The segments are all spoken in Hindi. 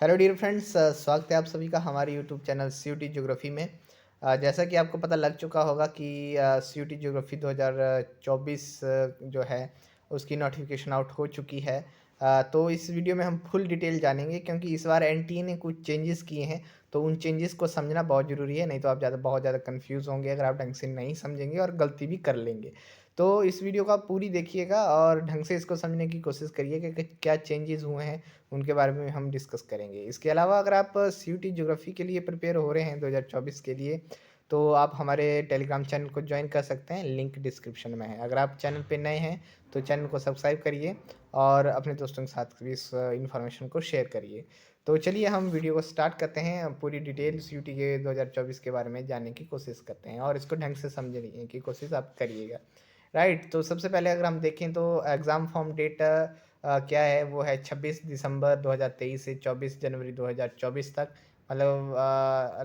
हेलो डियर फ्रेंड्स, स्वागत है आप सभी का हमारे यूट्यूब चैनल सीयूटी ज्योग्राफी में। जैसा कि आपको पता लग चुका होगा कि सीयूटी ज्योग्राफी 2024 जो है उसकी नोटिफिकेशन आउट हो चुकी है। तो इस वीडियो में हम फुल डिटेल जानेंगे क्योंकि इस बार एनटीए ने कुछ चेंजेस किए हैं। तो उन चेंजेस को समझना बहुत ज़रूरी है, नहीं तो आप बहुत ज़्यादा कंफ्यूज होंगे अगर आप ढंग से नहीं समझेंगे और गलती भी कर लेंगे। तो इस वीडियो को आप पूरी देखिएगा और ढंग से इसको समझने की कोशिश करिए कि क्या चेंजेस हुए हैं, उनके बारे में हम डिस्कस करेंगे। इसके अलावा अगर आप सीयूटी ज्योग्राफी के लिए प्रिपेयर हो रहे हैं 2024 के लिए, तो आप हमारे टेलीग्राम चैनल को ज्वाइन कर सकते हैं, लिंक डिस्क्रिप्शन में है। अगर आप चैनल पे नए हैं तो चैनल को सब्सक्राइब करिए और अपने दोस्तों के साथ भी इस इन्फॉर्मेशन को शेयर करिए। तो चलिए हम वीडियो को स्टार्ट करते हैं, पूरी डिटेल सीयूटी के 2024 के बारे में जानने की कोशिश करते हैं और इसको ढंग से समझने की कोशिश आप करिएगा। राइट, तो सबसे पहले अगर हम देखें तो एग्ज़ाम फॉर्म डेट क्या है, वो है 26 दिसंबर 2023 से 24 जनवरी 2024 तक। मतलब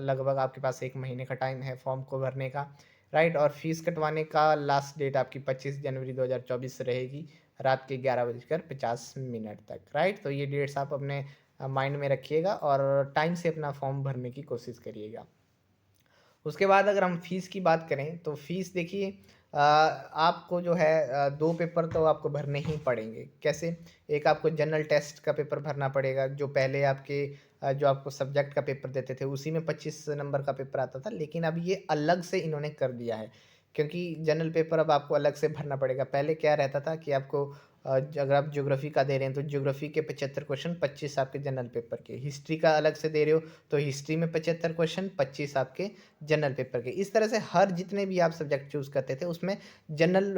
लगभग आपके पास 1 महीने का टाइम है फॉर्म को भरने का। राइट, और फीस कटवाने का लास्ट डेट आपकी 25 जनवरी 2024 रहेगी, रात के 11:50 तक। राइट, तो ये डेट्स आप अपने माइंड में रखिएगा और टाइम से अपना फॉर्म भरने की कोशिश करिएगा। उसके बाद अगर हम फ़ीस की बात करें तो फ़ीस देखिए, आपको जो है 2 पेपर तो आपको भरने ही पड़ेंगे। कैसे? एक आपको जनरल टेस्ट का पेपर भरना पड़ेगा, जो पहले आपके जो आपको सब्जेक्ट का पेपर देते थे उसी में 25 नंबर का पेपर आता था, लेकिन अब ये अलग से इन्होंने कर दिया है। क्योंकि जनरल पेपर अब आपको अलग से भरना पड़ेगा। पहले क्या रहता था कि आपको अगर आप ज्योग्राफ़ी का दे रहे हैं तो ज्योग्राफ़ी के 75 क्वेश्चन, 25 आपके जनरल पेपर के। हिस्ट्री का अलग से दे रहे हो तो हिस्ट्री में 75 क्वेश्चन, 25 आपके जनरल पेपर के। इस तरह से हर जितने भी आप सब्जेक्ट चूज़ करते थे उसमें जनरल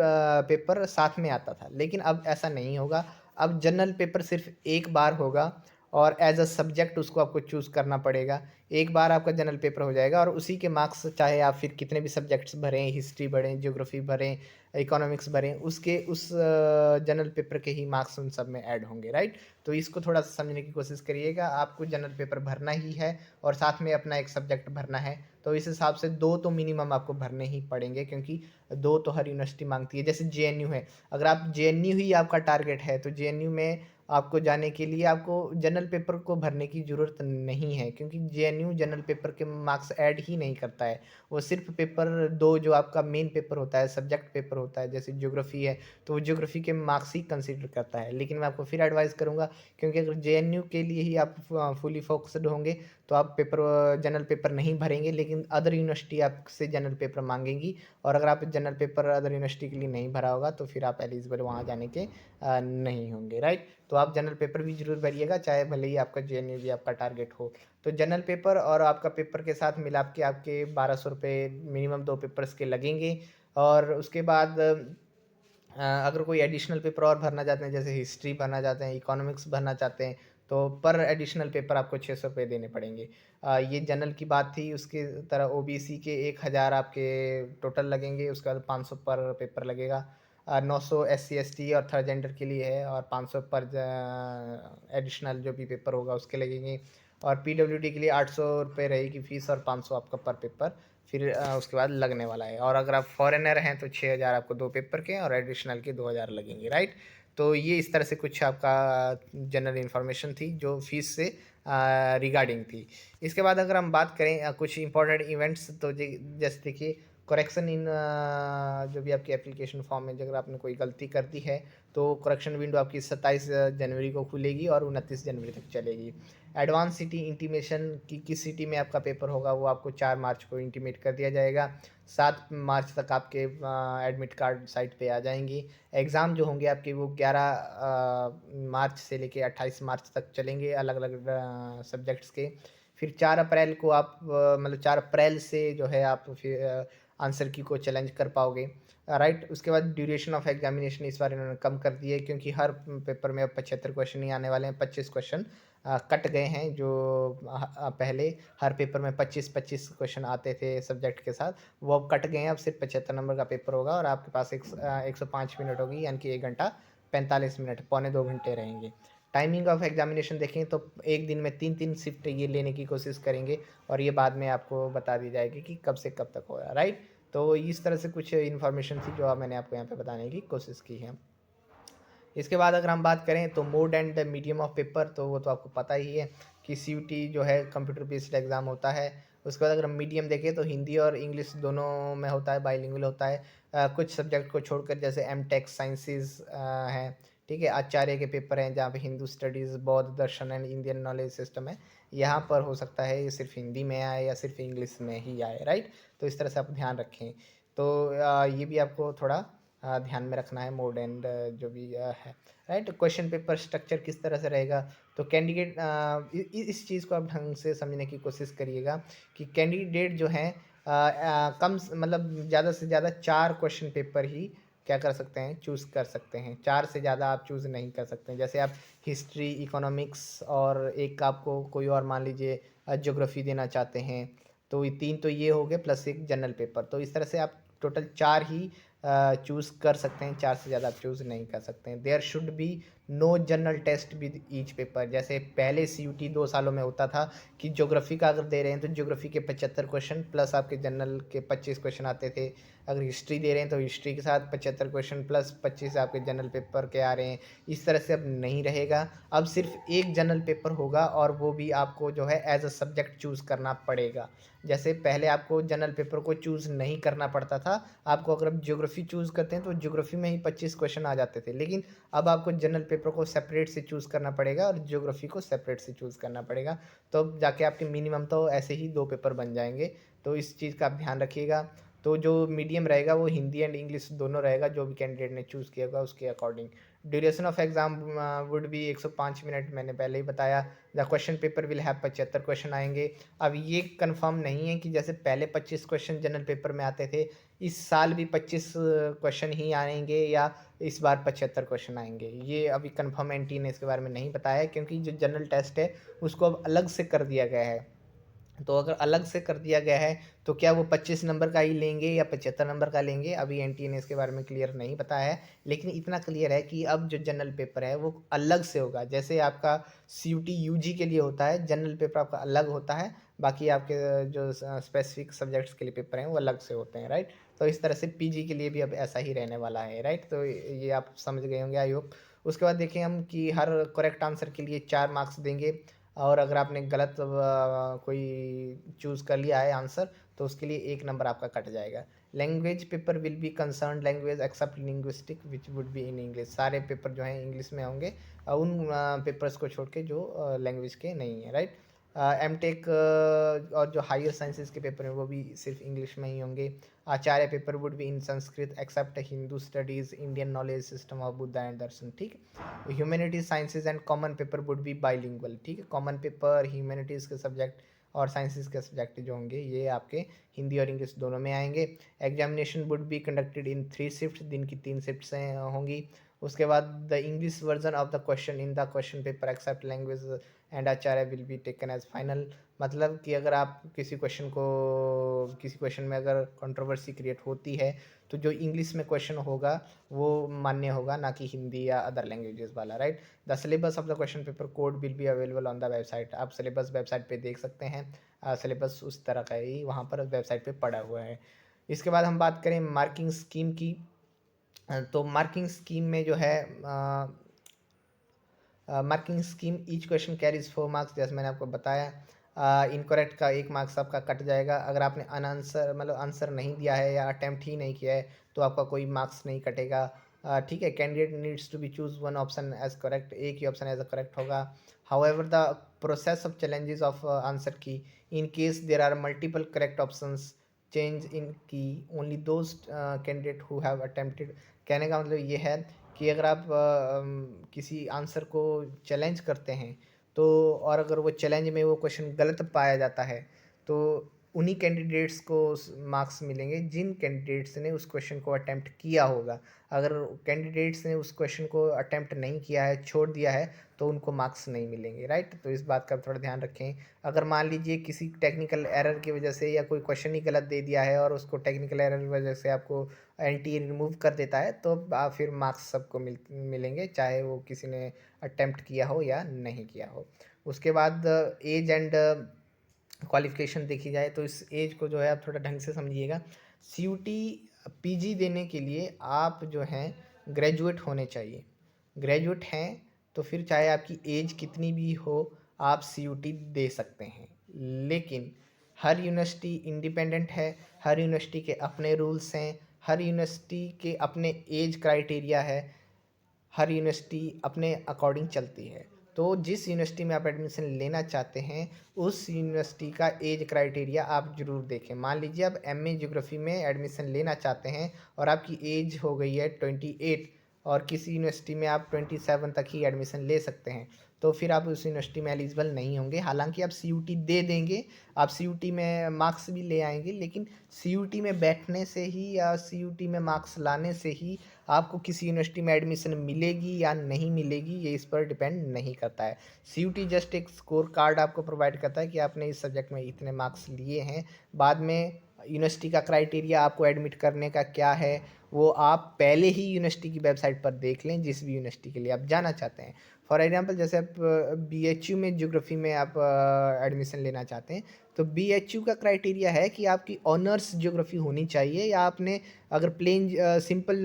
पेपर साथ में आता था, लेकिन अब ऐसा नहीं होगा। अब जनरल पेपर सिर्फ़ एक बार होगा और एज़ अ सब्जेक्ट उसको आपको चूज़ करना पड़ेगा। एक बार आपका जनरल पेपर हो जाएगा और उसी के मार्क्स, चाहे आप फिर कितने भी सब्जेक्ट्स भरें, हिस्ट्री भरें, ज्योग्राफ़ी भरें, इकोनॉमिक्स भरें, उसके उस जनरल पेपर के ही मार्क्स उन सब में ऐड होंगे। राइट? तो इसको थोड़ा-सा समझने की कोशिश करिएगा। आपको जनरल पेपर भरना ही है और साथ में अपना एक सब्जेक्ट भरना है। तो इस हिसाब से 2 तो मिनिमम आपको भरने ही पड़ेंगे, क्योंकि 2 तो हर यूनिवर्सिटी माँगती है। जैसे जेएनयू है, अगर आप जेएनयू ही आपका टारगेट है, तो जेएनयू में आपको जाने के लिए आपको जनरल पेपर को भरने की ज़रूरत नहीं है, क्योंकि जेएनयू जनरल पेपर के मार्क्स ऐड ही नहीं करता है। वो सिर्फ़ पेपर 2 जो आपका मेन पेपर होता है, सब्जेक्ट पेपर होता है, जैसे ज्योग्राफ़ी है, तो वो ज्योग्राफ़ी के मार्क्स ही कंसीडर करता है। लेकिन मैं आपको फिर एडवाइस करूँगा, क्योंकि अगर जेएनयू के लिए ही आप फुली फ़ोकस्ड होंगे तो आप जनरल पेपर नहीं भरेंगे, लेकिन अदर यूनिवर्सिटी आपसे जनरल पेपर माँगेंगी और अगर आप जनरल पेपर अदर यूनिवर्सिटी के लिए नहीं भरा होगा तो फिर आप एलिजिबल वहाँ जाने के नहीं होंगे। राइट? तो आप जनरल पेपर भी ज़रूर भरिएगा, चाहे भले ही आपका जेएनयू भी आपका टारगेट हो। तो जनरल पेपर और आपका पेपर के साथ मिला के आपके ₹1200 मिनिमम 2 पेपर्स के लगेंगे। और उसके बाद अगर कोई एडिशनल पेपर और भरना चाहते हैं, जैसे हिस्ट्री भरना चाहते हैं, इकोनॉमिक्स भरना चाहते हैं, तो पर एडिशनल पेपर आपको ₹600 देने पड़ेंगे। ये जनरल की बात थी। उसकी तरह ओबीसी के 1000 आपके टोटल लगेंगे, उसके बाद 500 पर पेपर लगेगा। 900 एससी एसटी और थर्ड जेंडर के लिए है और 500 पर एडिशनल जो भी पेपर होगा उसके लगेंगे। और पीडब्ल्यूडी के लिए ₹800 रहेगी फ़ीस और 500 आपका पर पेपर फिर उसके बाद लगने वाला है। और अगर आप फॉरेनर हैं तो 6000 आपको 2 पेपर के और एडिशनल के 2000 लगेंगे। राइट? तो ये इस तरह से कुछ आपका जनरल इन्फॉर्मेशन थी जो फ़ीस से रिगार्डिंग थी। इसके बाद अगर हम बात करें कुछ इम्पोर्टेंट इवेंट्स, तो जैसे देखिए, करेक्शन इन जो भी आपकी एप्लीकेशन फॉर्म में अगर आपने कोई गलती कर दी है तो करेक्शन विंडो आपकी 27 जनवरी को खुलेगी और 29 जनवरी तक चलेगी। एडवांस सिटी इंटीमेशन की किस सिटी में आपका पेपर होगा वो आपको 4 मार्च को इंटीमेट कर दिया जाएगा। 7 मार्च तक आपके एडमिट कार्ड साइट पे आ जाएंगी। एग्ज़ाम जो होंगे आपके वो 11 मार्च से लेके 28 मार्च तक चलेंगे, अलग अलग सब्जेक्ट्स के। फिर 4 अप्रैल को आप मतलब 4 अप्रैल से जो है आप फिर आंसर की को चैलेंज कर पाओगे। राइट? उसके बाद ड्यूरेशन ऑफ एग्जामिनेशन इस बार इन्होंने कम कर दी है, क्योंकि हर पेपर में अब 75 क्वेश्चन ही आने वाले हैं। 25 क्वेश्चन कट गए हैं, जो पहले हर पेपर में 25-25 क्वेश्चन आते थे सब्जेक्ट के साथ, वो अब कट गए हैं। अब सिर्फ 75 नंबर का पेपर होगा और आपके पास 105 मिनट होगी, यानी कि 1 घंटा 45 मिनट, पौने 2 घंटे रहेंगे। टाइमिंग ऑफ एग्जामिनेशन देखें तो एक दिन में 3-3 शिफ्ट ये लेने की कोशिश करेंगे और ये बाद में आपको बता दी जाएगी कि कब से कब तक होगा। राइट? तो इस तरह से कुछ इन्फॉर्मेशन थी जो मैंने आपको यहाँ पे बताने की कोशिश की है। इसके बाद अगर हम बात करें तो mode and medium of paper, तो वो तो आपको पता ही है कि सीयूटी जो है कंप्यूटर बेस्ड एग्ज़ाम होता है। उसके बाद अगर हम मीडियम देखें तो हिंदी और इंग्लिश दोनों में होता है, बाइलिंगुअल होता है। कुछ सब्जेक्ट को छोड़कर जैसे एमटेक साइंसेस हैं, ठीक है, आचार्य के पेपर हैं जहाँ पे हिंदू स्टडीज़, बौद्ध दर्शन एंड इंडियन नॉलेज सिस्टम है। यहाँ पर हो सकता है ये सिर्फ हिंदी में आए या सिर्फ इंग्लिश में ही आए, राइट। तो इस तरह से आप ध्यान रखें। तो ये भी आपको थोड़ा ध्यान में रखना है, मोड एंड जो भी है, राइट। क्वेश्चन पेपर स्ट्रक्चर किस तरह से रहेगा, तो कैंडिडेट इस चीज़ को आप ढंग से समझने की कोशिश करिएगा कि कैंडिडेट जो है मतलब ज़्यादा से ज़्यादा 4 क्वेश्चन पेपर ही क्या कर सकते हैं, चूज़ कर सकते हैं। 4 से ज़्यादा आप चूज़ नहीं कर सकते हैं। जैसे आप हिस्ट्री, इकोनॉमिक्स और एक आपको कोई और मान लीजिए ज्योग्राफी देना चाहते हैं, तो ये 3 तो ये हो गए प्लस एक जनरल पेपर। तो इस तरह से आप टोटल 4 ही चूज़ कर सकते हैं, 4 से ज़्यादा आप चूज़ नहीं कर सकते हैं। There should be no general test with each paper. जैसे पहले सीयूटी 2 सालों में होता था कि ज्योग्राफी का अगर दे रहे हैं तो ज्योग्राफी के 75 क्वेश्चन प्लस आपके जनरल के 25 क्वेश्चन आते थे। अगर हिस्ट्री दे रहे हैं तो हिस्ट्री के साथ 75 क्वेश्चन प्लस 25 आपके जनरल पेपर के आ रहे हैं। इस तरह से अब नहीं रहेगा, अब सिर्फ एक जनरल पेपर होगा और वो भी आपको जो है एज अ सब्जेक्ट चूज़ करना पड़ेगा। जैसे पहले आपको जनरल पेपर को चूज़ नहीं करना पड़ता था, आपको अगर आप ज्योग्राफी चूज़ करते हैं तो ज्योग्राफी में ही 25 क्वेश्चन आ जाते थे, लेकिन अब आपको जनरल पेपर को सेपरेट से चूज़ करना पड़ेगा और ज्योग्राफी को सेपरेट से चूज़ करना पड़ेगा। तो अब जाके आपके मिनिमम तो ऐसे ही 2 पेपर बन जाएंगे। तो इस चीज़ का आप ध्यान रखिएगा। तो जो मीडियम रहेगा वो हिंदी एंड इंग्लिश दोनों रहेगा, जो भी कैंडिडेट ने चूज़ किया होगा उसके according. Duration of exam would be 105 minute, मैंने पहले ही बताया। The question paper will have 75 question आएंगे। अब ये कंफर्म नहीं है कि जैसे पहले 25 क्वेश्चन जनरल पेपर में आते थे, इस साल भी 25 क्वेश्चन ही आएंगे या इस बार 75 क्वेश्चन आएंगे। ये अभी कंफर्म एनटी ने इसके बारे में नहीं बताया है, क्योंकि जो जनरल टेस्ट है उसको अब अलग से कर दिया गया है। तो अगर अलग से कर दिया गया है तो क्या वो 25 नंबर का ही लेंगे या 75 नंबर का लेंगे, अभी एनटीए ने इसके बारे में क्लियर नहीं बताया है। लेकिन इतना क्लियर है कि अब जो जनरल पेपर है वो अलग से होगा। जैसे आपका सीयूटी यूजी के लिए होता है, जनरल पेपर आपका अलग होता है, बाकी आपके जो स्पेसिफिक सब्जेक्ट्स के लिए पेपर हैं वो अलग से होते हैं, राइट। तो इस तरह से पीजी के लिए भी अब ऐसा ही रहने वाला है, राइट। तो ये आप समझ गए होंगे आई होप। उसके बाद देखें हम कि हर करेक्ट आंसर के लिए 4 मार्क्स देंगे, और अगर आपने गलत कोई चूज़ कर लिया है आंसर तो उसके लिए 1 नंबर आपका कट जाएगा। Language paper will be concern language except linguistic which would be in English. सारे पेपर जो हैं इंग्लिश में होंगे, उन पेपर्स को छोड़ के जो लैंग्वेज के नहीं है, राइट। एमटेक और जो हायर साइंसेज के पेपर हैं वो भी सिर्फ इंग्लिश में ही होंगे। Acharya paper would be in Sanskrit except Hindu studies, Indian knowledge system of Buddha and Darshan, ठीक है। Humanities, sciences and common paper would be bilingual, ठीक है। कॉमन पेपर ह्यूमैनिटीज़ के सब्जेक्ट और साइंसेज के सब्जेक्ट जो होंगे ये आपके हिंदी और इंग्लिश दोनों में आएंगे। Examination would be conducted in 3 shift, दिन की 3 शिफ्ट होंगी। उसके बाद the English version of the question in the question paper except language and Acharya will be taken as final. मतलब कि अगर आप किसी क्वेश्चन में अगर कंट्रोवर्सी क्रिएट होती है तो जो इंग्लिश में क्वेश्चन होगा वो मान्य होगा, ना कि हिंदी या अदर लैंग्वेजेस वाला, right. The syllabus of the question paper code will be available on the website. आप सिलेबस वेबसाइट पे देख सकते हैं, सिलेबस उस तरह का ही वहाँ पर वेबसाइट पे पड़ा हुआ है। इसके बाद हम बात करें मार्किंग स्कीम की, तो मार्किंग स्कीम में जो है marking scheme each question carries 4 marks, जैसे मैंने आपको बताया। इनकरेक्ट का 1 मार्क्स आपका कट जाएगा। अगर आपने अनआंसर मतलब आंसर नहीं दिया है या अटैम्प्ट ही नहीं किया है तो आपका कोई मार्क्स नहीं कटेगा, ठीक है। Candidate needs to be choose one option as correct, एक ही ऑप्शन एज अ करेक्ट होगा। However the process of challenges of answer key, in case there are multiple correct options change in key only those candidate who have attempted. कहने का मतलब ये है कि अगर आप किसी आंसर को चैलेंज करते हैं तो, और अगर वो चैलेंज में वो क्वेश्चन गलत पाया जाता है तो उन्हीं कैंडिडेट्स को मार्क्स मिलेंगे जिन कैंडिडेट्स ने उस क्वेश्चन को अटेम्प्ट किया होगा। अगर कैंडिडेट्स ने उस क्वेश्चन को अटेम्प्ट नहीं किया है, छोड़ दिया है, तो उनको मार्क्स नहीं मिलेंगे, राइट। तो इस बात का थोड़ा ध्यान रखें। अगर मान लीजिए किसी टेक्निकल एरर की वजह से या कोई क्वेश्चन ही गलत दे दिया है और उसको टेक्निकल एरर की वजह से आपको एनटी रिमूव कर देता है तो फिर मार्क्स सबको मिलेंगे, चाहे वो किसी ने अटेम्प्ट किया हो या नहीं किया हो। उसके बाद एज एंड क्वालिफिकेशन देखी जाए तो इस एज को जो है आप थोड़ा ढंग से समझिएगा। सीयूटी पीजी देने के लिए आप जो हैं ग्रेजुएट होने चाहिए, ग्रेजुएट हैं तो फिर चाहे आपकी एज कितनी भी हो आप सीयूटी दे सकते हैं। लेकिन हर यूनिवर्सिटी इंडिपेंडेंट है, हर यूनिवर्सिटी के अपने रूल्स हैं, हर यूनिवर्सिटी के अपने एज क्राइटेरिया है, हर यूनिवर्सिटी अपने अकॉर्डिंग चलती है। तो जिस यूनिवर्सिटी में आप एडमिशन लेना चाहते हैं उस यूनिवर्सिटी का एज क्राइटेरिया आप ज़रूर देखें। मान लीजिए आप एमए ज्योग्राफी में एडमिशन लेना चाहते हैं और आपकी एज हो गई है 28 और किसी यूनिवर्सिटी में आप 27 तक ही एडमिशन ले सकते हैं, तो फिर आप उस यूनिवर्सिटी में एलिजिबल नहीं होंगे। हालांकि आप सीयूटी दे देंगे, आप सीयूटी में मार्क्स भी ले आएंगे, लेकिन सीयूटी में बैठने से ही या सीयूटी में मार्क्स लाने से ही आपको किसी यूनिवर्सिटी में एडमिशन मिलेगी या नहीं मिलेगी ये इस पर डिपेंड नहीं करता है। सीयूटी जस्ट एक स्कोर कार्ड आपको प्रोवाइड करता है कि आपने इस सब्जेक्ट में इतने मार्क्स लिए हैं। बाद में यूनिवर्सिटी का क्राइटेरिया आपको एडमिट करने का क्या है वो आप पहले ही यूनिवर्सिटी की वेबसाइट पर देख लें, जिस भी यूनिवर्सिटी के लिए आप जाना चाहते हैं। फॉर एग्जांपल जैसे आप बीएचयू में ज्योग्राफी में आप एडमिशन लेना चाहते हैं तो बीएचयू का क्राइटेरिया है कि आपकी ऑनर्स ज्योग्राफी होनी चाहिए, या आपने अगर प्लेन सिंपल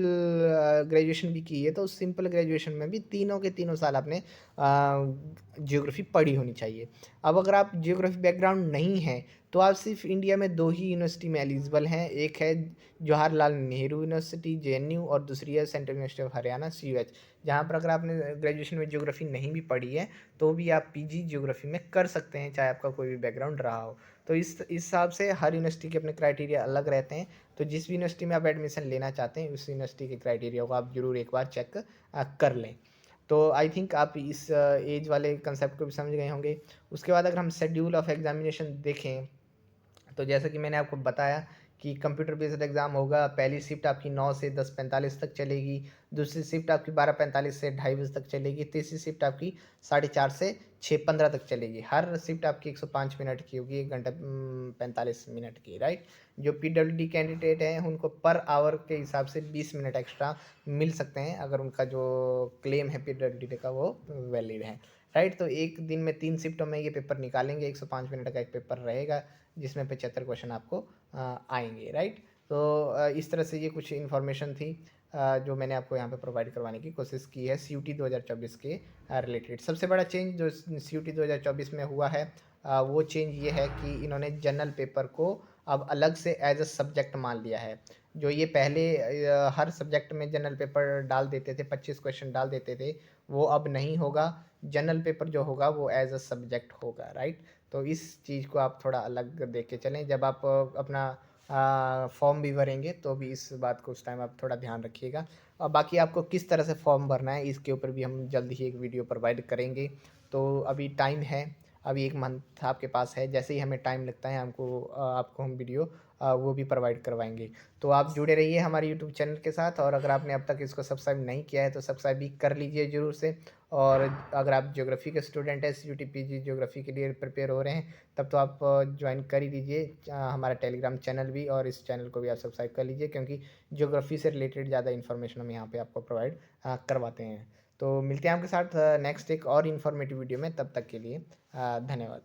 ग्रेजुएशन भी की है तो उस सिंपल ग्रेजुएशन में भी तीनों के तीनों साल आपने ज्योग्राफी पढ़ी होनी चाहिए। अब अगर आप ज्योग्राफी बैकग्राउंड नहीं है तो आप सिर्फ इंडिया में दो ही यूनिवर्सिटी में एलिजिबल हैं, एक है जवाहरलाल नेहरू यूनिवर्सिटी जेएनयू और दूसरी है सेंट्रल यूनिवर्सिटी ऑफ हरियाणा सीयूएच, जहाँ पर अगर आपने ग्रेजुएशन में ज्योग्राफी नहीं भी पढ़ी है तो भी आप पीजी ज्योग्राफी में कर सकते हैं, चाहे आपका कोई भी बैकग्राउंड रहा हो। तो इस हिसाब से हर यूनिवर्सिटी के अपने क्राइटेरिया अलग रहते हैं। तो जिस भी यूनिवर्सिटी में आप एडमिशन लेना चाहते हैं उस यूनिवर्सिटी के क्राइटेरिया को आप जरूर एक बार चेक कर लें। तो आई थिंक आप इस एज वाले कंसेप्ट को भी समझ गए होंगे। उसके बाद अगर हम शेड्यूल ऑफ एग्जामिनेशन देखें तो जैसा कि मैंने आपको बताया कि कंप्यूटर बेस्ड एग्ज़ाम होगा। पहली शिफ्ट आपकी 9 से 10:45 तक चलेगी, दूसरी शिफ्ट आपकी 12:45 से 2:30 तक चलेगी, तीसरी शिफ्ट आपकी 4:30 से 6:15 तक चलेगी। हर शिफ्ट आपकी 105 मिनट की होगी, 1 घंटा 45 मिनट की, राइट। जो पीडब्ल्यूडी कैंडिडेट हैं उनको पर आवर के हिसाब से 20 मिनट एक्स्ट्रा मिल सकते हैं अगर उनका जो क्लेम है पीडब्ल्यूडी का वो वैलिड है, राइट। तो एक दिन में 3 शिफ्टों में ये पेपर निकालेंगे, 105 मिनट का एक पेपर रहेगा जिसमें 75 क्वेश्चन आपको आएंगे, राइट। तो इस तरह से ये कुछ इन्फॉर्मेशन थी जो मैंने आपको यहाँ पे प्रोवाइड करवाने की कोशिश की है सीयूटी 2024 के रिलेटेड। सबसे बड़ा चेंज जो सीयूटी 2024 में हुआ है वो चेंज ये है कि इन्होंने जनरल पेपर को अब अलग से एज अ सब्जेक्ट मान लिया है। जो ये पहले हर सब्जेक्ट में जनरल पेपर डाल देते थे, 25 क्वेश्चन डाल देते थे, वो अब नहीं होगा। जनरल पेपर जो होगा वो एज अ सब्जेक्ट होगा, राइट। तो इस चीज़ को आप थोड़ा अलग देख के चलें। जब आप अपना फॉर्म भी भरेंगे तो भी इस बात को उस टाइम आप थोड़ा ध्यान रखिएगा। और बाकी आपको किस तरह से फॉर्म भरना है इसके ऊपर भी हम जल्द ही एक वीडियो प्रोवाइड करेंगे। तो अभी टाइम है, अभी 1 मंथ आपके पास है, जैसे ही हमें टाइम लगता है आपको हम वीडियो वो भी प्रोवाइड करवाएंगे। तो आप जुड़े रहिए हमारे यूट्यूब चैनल के साथ, और अगर आपने अब तक इसको सब्सक्राइब नहीं किया है तो सब्सक्राइब भी कर लीजिए ज़रूर से। और अगर आप ज्योग्राफी के स्टूडेंट हैं, सीयूटी पीजी ज्योग्राफी के लिए प्रिपेयर हो रहे हैं, तब तो आप ज्वाइन कर ही लीजिए हमारा टेलीग्राम चैनल भी, और इस चैनल को भी आप सब्सक्राइब कर लीजिए क्योंकि ज्योग्राफी से रिलेटेड ज़्यादा इन्फॉर्मेशन हम यहाँ पे आपको प्रोवाइड करवाते हैं। तो मिलते हैं आपके साथ नेक्स्ट एक और इन्फॉर्मेटिव वीडियो में, तब तक के लिए धन्यवाद।